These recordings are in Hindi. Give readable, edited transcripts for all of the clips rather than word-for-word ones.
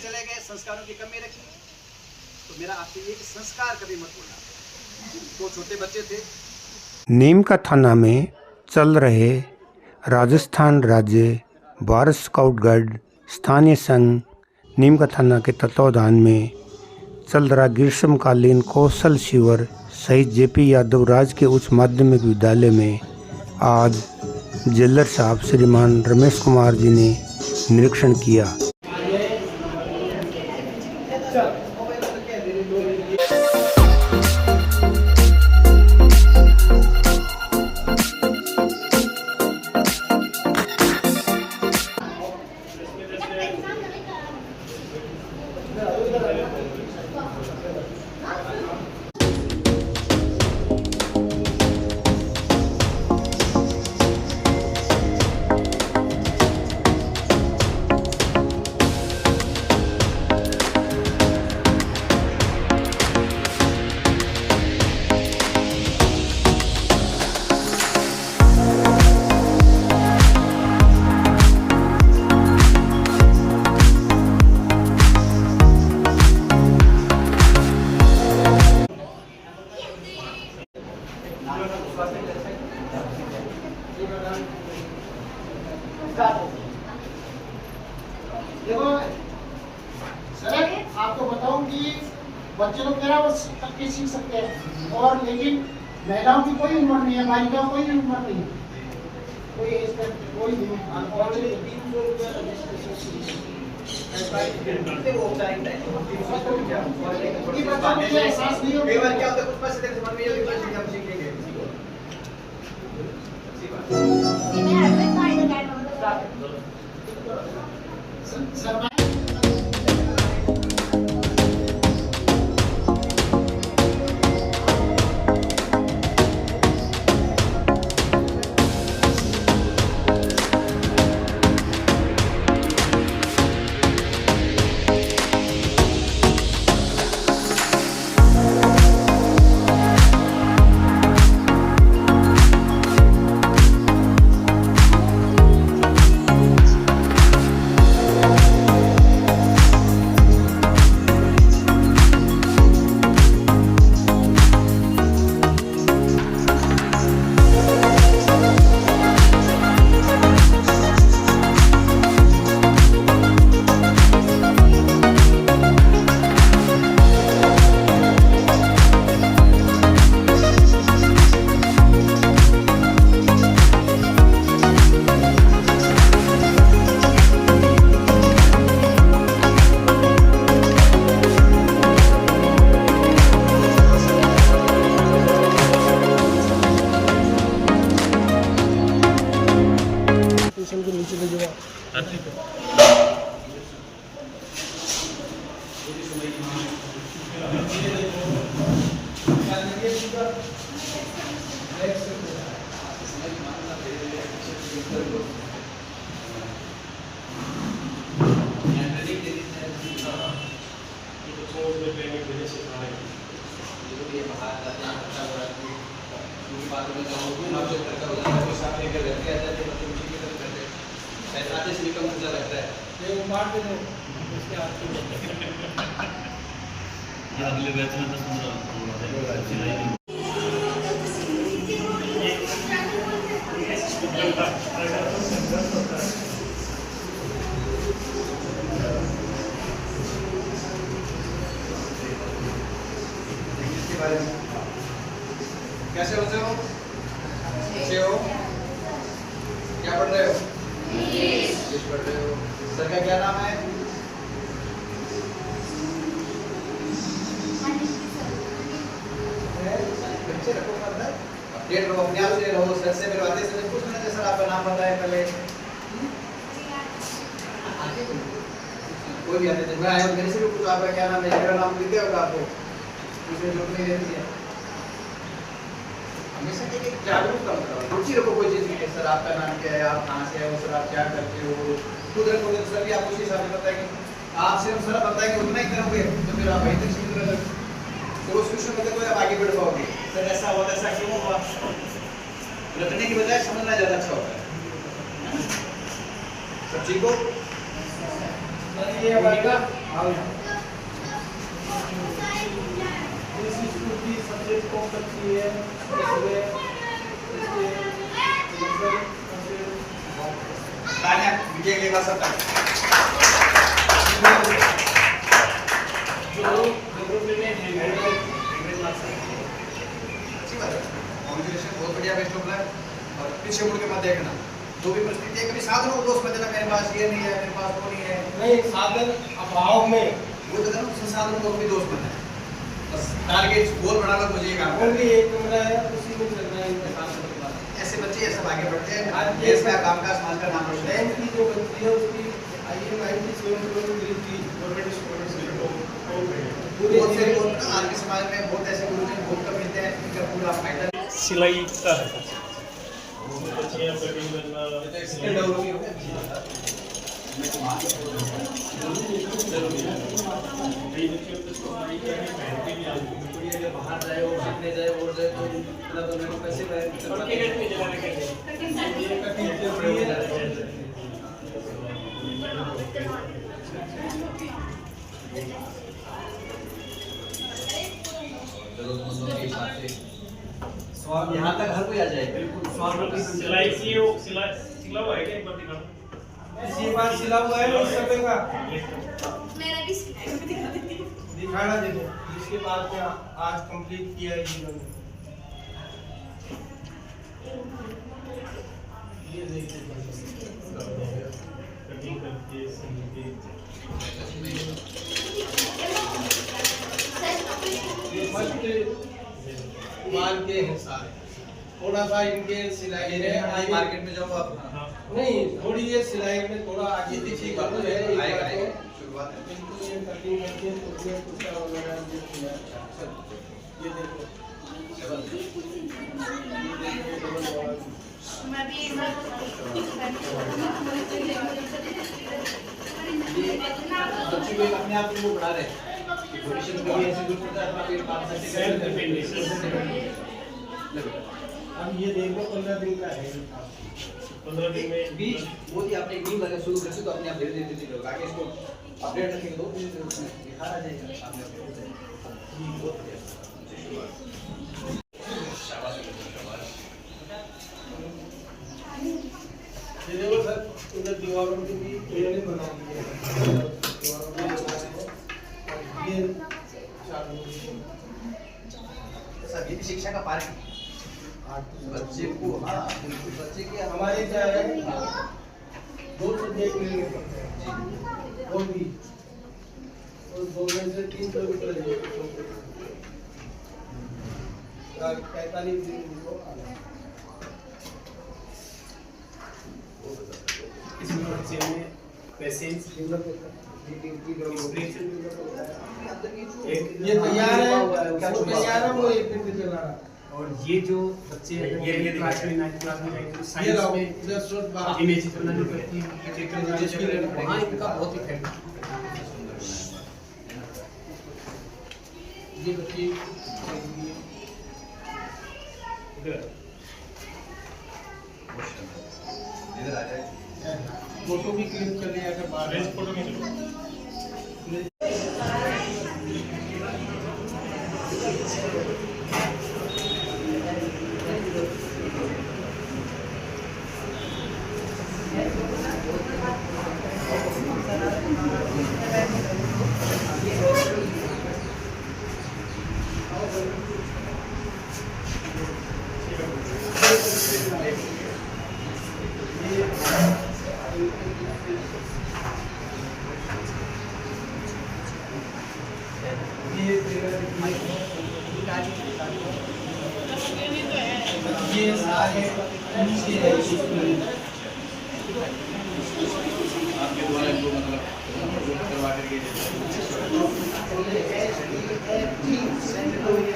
चले गए, संस्कारों की कमी रखी। तो मेरा आपसे ये कि संस्कार कभी मत भूलना। दो छोटे बच्चे थे। नीम का थाना में चल रहे राजस्थान राज्य भारत स्काउट गाइड स्थानीय संघ नीम का थाना के तत्वावधान में चल रहा ग्रीष्मकालीन कौशल शिविर शहीद जेपी यादव राजकीय उच्च माध्यमिक विद्यालय में आज जेलर साहब श्रीमान रमेश कुमार जी ने निरीक्षण किया। देखो सर, आपको बताऊं कि बच्चे लोग 13 वर्ष तक के सीख सकते हैं, और लेकिन महिलाओं की कोई उम्र नहीं है, बालिकाओं कोई भी उम्र नहीं है, कोई इसका कोई नहीं। एहसास नहीं सर। के नीचे भेजो। अगले बैच में 10-15 कैसे बच्चे हो? अच्छे हो? क्या पढ़ रहे हो? इंग्लिश पढ़ रहे हो। सर का क्या नाम है? बच्चे रखो अंदर, अपडेट रहो, अपने आप से रहो। सर से मिलवाते समय कुछ नहीं, सर आपका नाम बताए पहले। कोई भी आते थे, मैं आया मेरे से भी पूछो आपका क्या नाम है, मेरा नाम लिख दिया होगा आपको, उसमें जरूरत नहीं रहती है। हमेशा एक जागरूक काम करो, रुचि रखो कोई चीज में। सर आपका नाम क्या है, आप कहाँ से हो, सर आप क्या करते हो, खुद रखोगे तो सर भी आपको उसी हिसाब से बताएंगे। आप सिर्फ सर बताएंगे उतना ही करोगे तो फिर आप वहीं तक सीमित रह जाओगे। तो उस क्वेश्चन में तो आप आगे बढ़ पाओगे। सर ऐसा हुआ, ऐसा क्यों हुआ, रटने की बजाय समझना ज्यादा अच्छा होता है। सब ठीक हो? ये हमारा हाल है। इस स्कूल की सब्जेक्ट कौन सी है? तान्या विजय लेगा सब तक जो डेवलपमेंट में है अच्छी बात है। कॉन्ग्रेचुलेशन, बहुत बढ़िया, बेस्ट ऑफ लक। और पीछे मुड़ के मत देखना, जो भी परिस्थिति है, कभी साधनों को दोष मत देना, मेरे पास ये नहीं है, मेरे पास वो नहीं है। नहीं, साधन अभाव में वो तो कहना संसाधनों को भी दोष मत देना, बस टारगेट गोल बना लो, मुझे ये काम करना है। ओनली एक कमरा है, उसी में चल रहा है इनका काम। ऐसे बच्चे ऐसे आगे बढ़ते हैं, देश का काम का समाज का नाम रोशन है। बैंक की जो बच्ची है उसकी IIM 97 करोड़ मिली थी गवर्नमेंट स्टूडेंट्स को। बहुत से लोग ना आज के समाज में बहुत ऐसे गुरु हैं, बहुत कम मिलते हैं, इनका पूरा फायदा सिलाई का है बाहर जाए और सीखने जाए और जाए तो मतलब उन्हें पैसे यहाँ तक हर कोई आ जाए, बिल्कुल सिलाई सी हो सिला हुआ है क्या एक बार दिखा इसी बार सिला हुआ है उस समय का मेरा भी दिखा देती हूँ। दिखाना देखो जिसके बाद क्या आज कंप्लीट किया है जिन्होंने। ये देखिए कटिंग करके सिलके ये फर्स्ट माल के हैं सारे। थोड़ा सा इनके सिलाई में आज मार्केट में जाओ आप, नहीं, थोड़ी ये सिलाई में थोड़ा आगे पीछे का तो है, एक आएगा बात है। शुरुआत है। बिल्कुल ये कटिंग करके तो ये कुर्ता वगैरह ये किया। ये देखो मैं भी बच्चे भी अपने आप को बढ़ा रहे हैं, भविष्य में भी ऐसे ग्रुप होता है, अपना पेट पाल सकते हैं। अब ये देखो 15 दिन का है। 15 दिन में बीच वो ही आपने एक नींव लगा शुरू करते तो अपने आप धीरे धीरे धीरे होगा, आगे इसको अपडेट रखेंगे तो उसमें दिखा आ जाएगा आपने अपने ये देखो सर, उधर दीवारों पे भी इन्होंने बना दिया है। दीवारों पे बना दिया है। और ये चालू है। सब ये भी शिक्षा का पार्ट है। बच्चे को, हाँ बिल्कुल, बच्चे के हमारे क्या है 2 सब्जेक्ट मिलने पड़ते हैं और भी, और 2 में से 3 किलोमीटर है 45 दिन को आना। इस बच्चे में पैसेज ये तैयार है, वो तैयार है, वो एक दिन चला रहा है। और ये जो बच्चे ये क्लास में 9th क्लास में जाएंगे तो ये साइंस लाओ, में इधर शॉर्ट बात। इमेज बनानी पड़ती है वहाँ इनका बहुत इफेक्ट है। ये बच्चे इधर आ जाए। फोटो भी क्लिक कर लिया अगर बाहर फोटो में ये सारे नीचे है स्कूल। आपके द्वारा जो मतलब करवा करके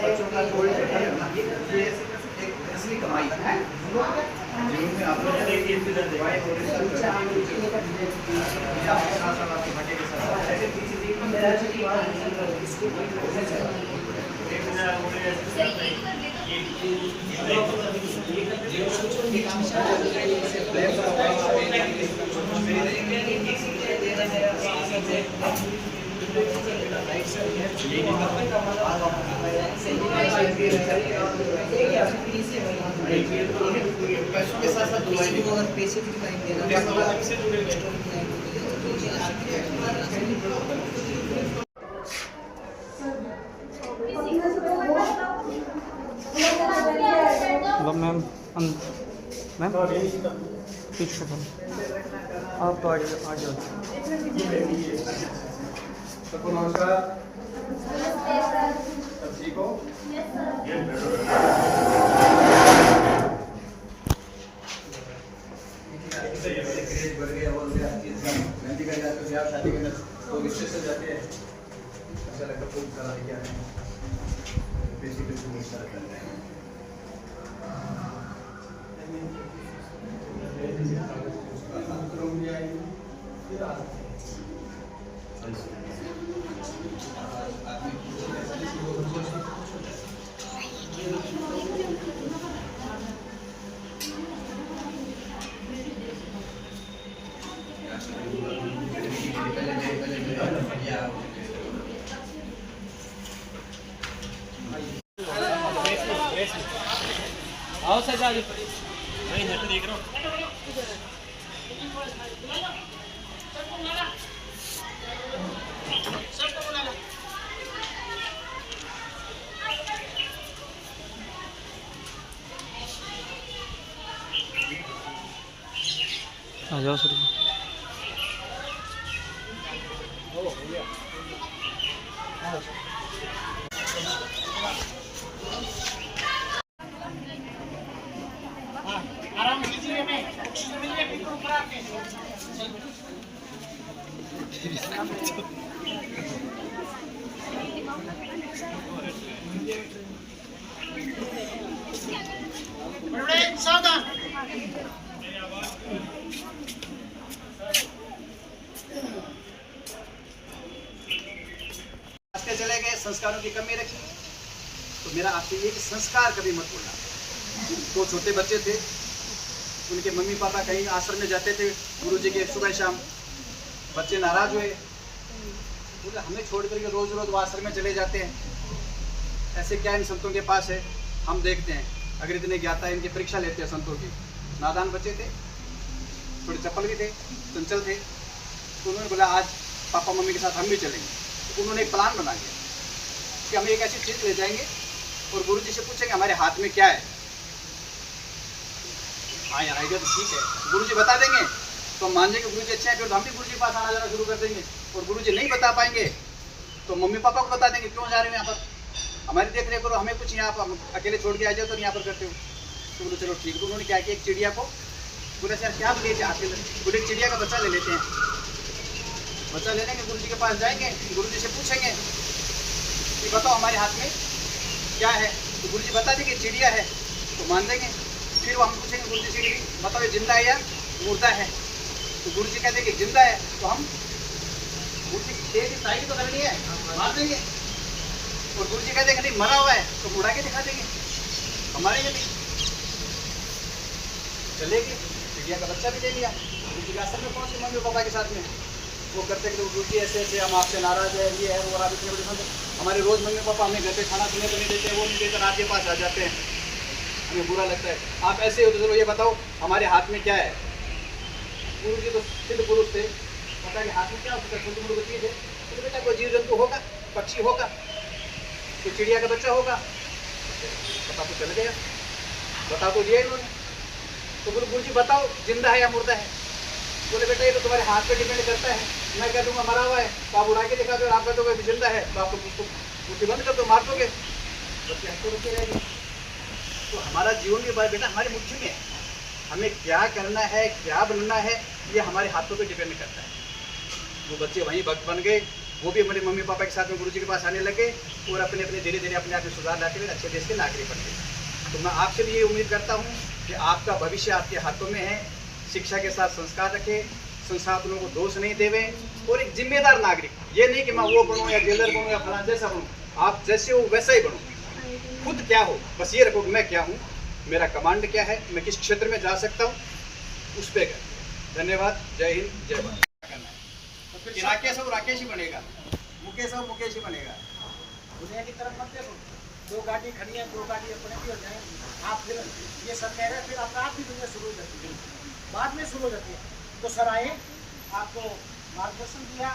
बच्चों का गोल्ड है ना, ये एक असली कमाई है जीवन में। आप लोग देखिए दवाई हो रही है, आपके साथ साथ आपके बच्चे के साथ एक पैसों के साथ साथ पैसे भी मैम मैम पीछे आप तो आ जाओ सबको नमस्कार। सब ठीक हो? बढ़ गया और मेहंदी का जाते हो, शादी के तो रिश्ते से जाते हैं, अच्छा लगता है। खूब सारा क्या है बेसिकली खूब सारा करना है। आओ सजा जी मैं नेट देख रहा हूँ। आ जाओ सर आराम कीजिए में मिलिए बिल्कुल ऊपर आके बड़े सावधान चले गए, संस्कारों की कमी रखी। तो मेरा आपसे ये कि संस्कार कभी मत भूलना। तो छोटे बच्चे थे, उनके मम्मी पापा कहीं आश्रम में जाते थे गुरुजी के सुबह शाम, बच्चे नाराज हुए, बोले हमें छोड़ करके रोज रोज वो आश्रम में चले जाते हैं, ऐसे क्या इन संतों के पास है, हम देखते हैं। अगर इतने ज्ञाता है, इनकी परीक्षा लेते हैं संतों की। नादान बच्चे थे, थोड़े चप्पल भी थे, चंचल थे, तो उन्होंने बोला आज पापा मम्मी के साथ हम भी चलेंगे। तो उन्होंने एक प्लान बना लिया कि हम एक ऐसी चीज़ ले जाएंगे और गुरुजी से पूछेंगे हमारे हाथ में क्या है। हाँ यार आइडिया तो ठीक है, गुरुजी बता देंगे तो हम मान जाएंगे गुरुजी अच्छे हैं, फिर तो हम भी गुरुजी के पास आना जाना शुरू कर देंगे। और गुरुजी नहीं बता पाएंगे तो मम्मी पापा को बता देंगे क्यों जा रहे हो यहाँ पर, हमारी देख रेख करो, हमें कुछ यहाँ पर अकेले छोड़ के आ जाओ तो यहाँ पर करते हो। तो बोलो चलो ठीक। तो उन्होंने क्या किया, एक चिड़िया को बोले सर क्या ले जाते, बोले चिड़िया का बच्चा ले लेते हैं। बच्चा ले लेंगे, गुरुजी के पास जाएंगे, गुरुजी से पूछेंगे कि बताओ हमारे हाथ में क्या है, तो गुरुजी बता देंगे चिड़िया है तो मान देंगे। फिर वो हम पूछेंगे गुरुजी से कि बताओ ये जिंदा है या मुर्दा है, तो गुरुजी कहते हैं कि जिंदा है, तो हम गुरुजी की तारीफ तो करनी है, मार देंगे। और गुरुजी कहते हैं नहीं मरा हुआ है तो मुड़ा के दिखा देंगे, हमारे लिए चलेगी। चिड़िया का बच्चा भी ले लिया, गुरुजी के आश्रम में पहुंचे मम्मी पापा के साथ में। वो करते कि गुरुजी ऐसे ऐसे हम आपसे नाराज है, ये है वो, आप इतने बड़े संत, हमारे रोज मम्मी पापा हमें घर पे खाना पीने को नहीं देते, वो नहीं देते, आपके पास आ जाते हैं, हमें बुरा लगता है। आप ऐसे हो तो चलो ये बताओ हमारे हाथ में क्या है। गुरुजी तो सिद्ध पुरुष थे, पता कि हाथ में क्या होता है, छोटी मोटी चीज़ है, तो बेटा कोई जीव जंतु होगा, पक्षी होगा, कोई चिड़िया का बच्चा होगा, पता तो चल गया, बता तो दिया इन्होंने। तो बोले गुरुजी बताओ जिंदा है या मुर्दा है। बोले बेटा ये तो तुम्हारे हाथ पे डिपेंड करता है, मैं कह दूंगा मरा हुआ है तो आप उड़ा के दिखा दो, और आप कह दोगे जिंदा है तो आपको मुट्ठी बंद कर दो, मार दोगे, बच्चे हमको रुके रहेंगे। तो हमारा जीवन भी बेटा हमारी मुट्ठी में है, हमें क्या करना है, क्या बनना है, ये हमारे हाथों पे डिपेंड करता है। वो बच्चे वहीं भक्त बन गए, वो भी हमारे मम्मी पापा के साथ में गुरुजी के पास आने लगे और अपने अपने धीरे धीरे अपने आप में सुधार लाते हुए अच्छे देश के नागरिक बन गए। तो मैं आपसे भी ये उम्मीद करता हूँ कि आपका भविष्य आपके हाथों में है। शिक्षा के साथ संस्कार रखें, संसाधनों को दोष नहीं देवे, और एक जिम्मेदार नागरिक, ये नहीं कि मैं वो बनूँ या जेलर बनूँ या फलाना जैसा बनूँ, आप जैसे हो वैसा ही बनो। खुद क्या हो बस ये रखो कि मैं क्या हूँ, मेरा कमांड क्या है, मैं किस क्षेत्र में जा सकता हूँ, उस पर कर। धन्यवाद, जय हिंद, जय भारत। कि राकेश हो राकेश ही बनेगा, मुकेश हो मुकेश ही बनेगा। दुनिया की तरफ मत देखो, दो गाड़ी खड़ी है, दो गाड़ी अपने भी हो जाए, आप फिर ये सब कह रहे हैं, फिर अपना आप भी दुनिया शुरू हो जाती है, बाद में शुरू हो जाती है। तो सर आए, आपको मार्गदर्शन दिया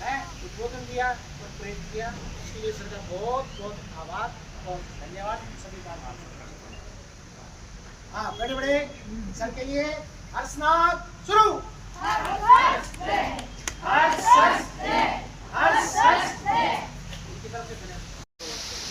है, उद्बोधन दिया और प्रेरित किया, इसके लिए सर का बहुत बहुत आभार और धन्यवाद सभी का आभार। हाँ, बड़े बड़े सर के लिए हर्षनाद शुरू।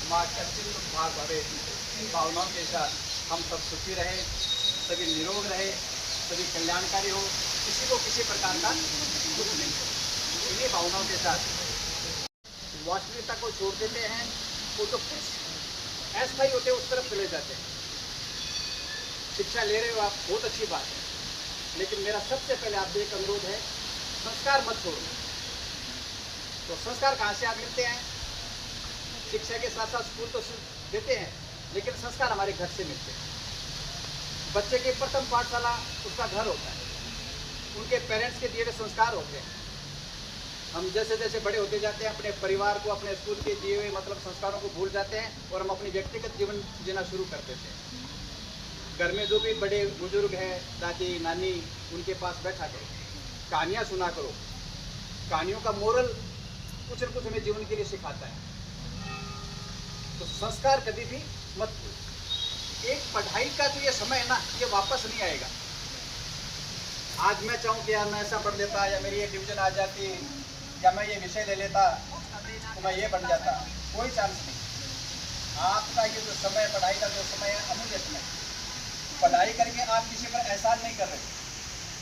माँ कच्चित भाग भरे इन भावनाओं के साथ हम सब सुखी रहे, सभी निरोग रहे, सभी कल्याणकारी हो, किसी को किसी प्रकार का दुख नहीं हो। इन्हीं भावनाओं के साथ वास्तविकता को छोड़ देते हैं, वो तो कुछ अस्थायी होते हैं उस तरफ चले जाते हैं। शिक्षा ले रहे हो आप, बहुत अच्छी बात है, लेकिन मेरा सबसे पहले आपसे एक अनुरोध है, संस्कार मत छोड़ो। तो संस्कार कहाँ से आप मिलते हैं? शिक्षा के साथ साथ स्कूल तो देते हैं, लेकिन संस्कार हमारे घर से मिलते हैं। बच्चे की प्रथम पाठशाला उसका घर होता है, उनके पेरेंट्स के दिए हुए संस्कार होते हैं। हम जैसे जैसे बड़े होते जाते हैं, अपने परिवार को, अपने स्कूल के दिए हुए मतलब संस्कारों को भूल जाते हैं और हम अपनी व्यक्तिगत जीवन जीना शुरू कर देते हैं। घर में जो भी बड़े बुजुर्ग हैं, दादी नानी, उनके पास बैठा करो, कहानियाँ सुना करो। कहानियों का मोरल कुछ न कुछ हमें जीवन के लिए सिखाता है। तो संस्कार कभी भी मत भूलो। एक पढ़ाई का जो ये समय है ना, ये वापस नहीं आएगा। आज मैं चाहूँ कि यार मैं ऐसा पढ़ लेता, या मेरी ये डिवीजन आ जाती, या मैं ये विषय ले लेता तो मैं ये बन जाता, कोई चांस नहीं। आपका ये जो समय, पढ़ाई का जो समय है, अमूल्य समय। पढ़ाई करके आप किसी पर एहसान नहीं कर रहे,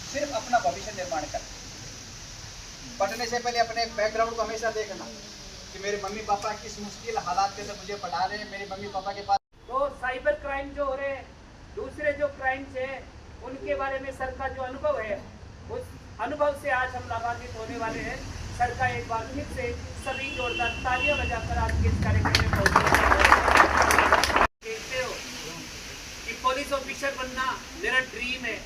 सिर्फ अपना भविष्य निर्माण कर रहे। पढ़ने से पहले अपने बैकग्राउंड को हमेशा देखना कि मेरे मम्मी पापा किस मुश्किल हालात में से मुझे पढ़ा रहे हैं। मेरे मम्मी पापा के पास तो साइबर क्राइम जो हो रहे हैं, दूसरे जो क्राइम्स हैं, उनके बारे में सर का जो अनुभव है, उस अनुभव से आज हम लाभान्वित होने वाले हैं। सर का एक बार फिर से सभी जोरदार तालियां बजाकर आज के इस कार्यक्रम में पहुंचे। कहते हो कि पुलिस ऑफिसर बनना मेरा ड्रीम है।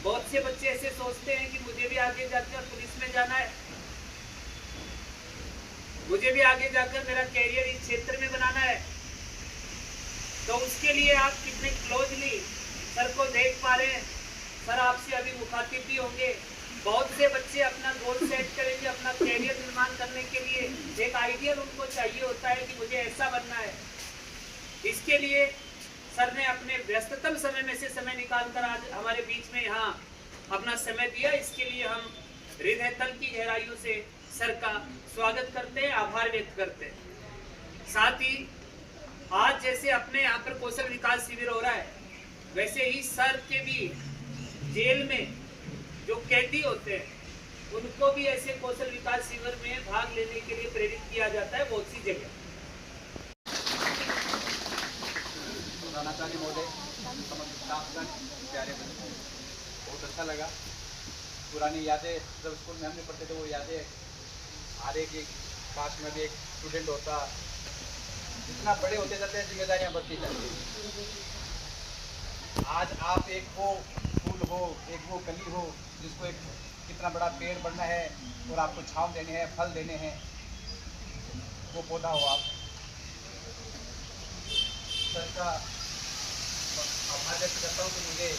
बहुत से बच्चे ऐसे सोचते हैं कि मुझे भी आगे जाकर पुलिस में जाना है, मुझे भी आगे जाकर मेरा कैरियर इस क्षेत्र में बनाना है। तो उसके लिए आप कितने क्लोजली सर को देख पा रहे हैं। सर आपसे अभी मुखातिब भी होंगे। बहुत से बच्चे अपना गोल सेट करेंगे, अपना कैरियर निर्माण करने के लिए एक आइडियल उनको चाहिए होता है कि मुझे ऐसा बनना है। इसके लिए सर ने अपने व्यस्ततम समय में से समय निकालकर आज हमारे बीच में यहाँ अपना समय दिया। इसके लिए हम हृदय तल की गहराइयों से सर का स्वागत करते हैं, आभार व्यक्त करते हैं। साथ ही आज जैसे अपने यहाँ पर कौशल विकास शिविर हो रहा है, वैसे ही सर के भी जेल में जो कैदी होते हैं उनको भी ऐसे कौशल विकास शिविर में भाग लेने के लिए प्रेरित किया जाता है बहुत सी जगह। प्रधानाचार्य महोदय, समस्त स्टाफगण, प्यारे बच्चों, बहुत अच्छा लगा। पुरानी यादें जब स्कूल में हमने पढ़ते थे वो यादें, हर एक काश में भी एक स्टूडेंट होता। जितना बड़े होते जाते हैं जिम्मेदारियां बढ़ती जाती हैं। आज आप एक वो फूल हो, एक वो कली हो जिसको एक कितना बड़ा पेड़ बढ़ना है और आपको छांव देने हैं, फल देने हैं, वो पौधा हो आप। सर का आभार व्यक्त करता हूँ कि मुझे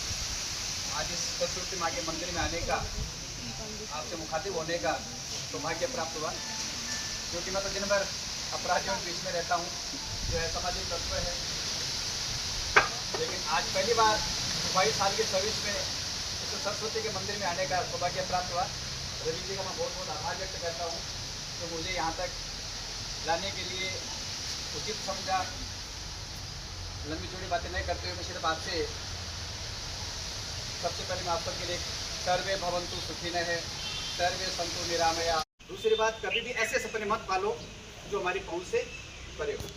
आज इस सरस्वती माँ के मंदिर में आने का, आपसे मुखातिब होने का सौभाग्य प्राप्त हुआ। क्योंकि मैं तो दिन भर अपराधियों के बीच में रहता हूँ, जो है सामाजिक तत्व है, लेकिन आज पहली बार 22 साल की सर्विस में इस सरस्वती के मंदिर में आने का सौभाग्य प्राप्त हुआ। रवि जी का मैं बहुत बहुत आभार व्यक्त करता हूँ तो मुझे यहाँ तक लाने के लिए उचित समझा। लंबी चौड़ी बातें नहीं करते हुए मैं सिर्फ आपसे सबसे पहले मैं आप सबके लिए सर्वे भवन्तु सुखिनः, सर्वे सन्तु निरामया। दूसरी बात, कभी भी ऐसे सपने मत पालो जो हमारी पहुंच से परे हो।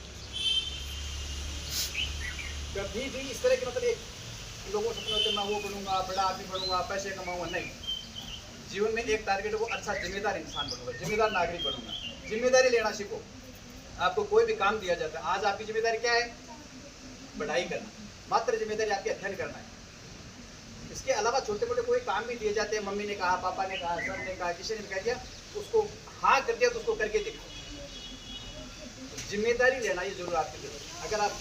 कभी भी इस तरह के मतलब एक लोगों सपने होते मैं वो बनूंगा, बड़ा आदमी बनूंगा, पैसे कमाऊंगा, नहीं। जीवन में एक टारगेट हो, अच्छा जिम्मेदार इंसान बनूंगा, जिम्मेदार नागरिक बनूंगा। जिम्मेदारी लेना सीखो। आपको कोई भी काम दिया जाता है, आज आपकी जिम्मेदारी क्या है? पढ़ाई करना। मात्र जिम्मेदारी आपकी अध्ययन करना है। इसके अलावा छोटे मोटे कोई काम भी दिए जाते हैं, मम्मी ने कहा, पापा ने कहा, सर ने कहा, किसी ने कह दिया, उसको हाँ कर दिया तो उसको करके दिखाओ। जिम्मेदारी लेना ये जरूर आपकी जरूरत है। अगर आप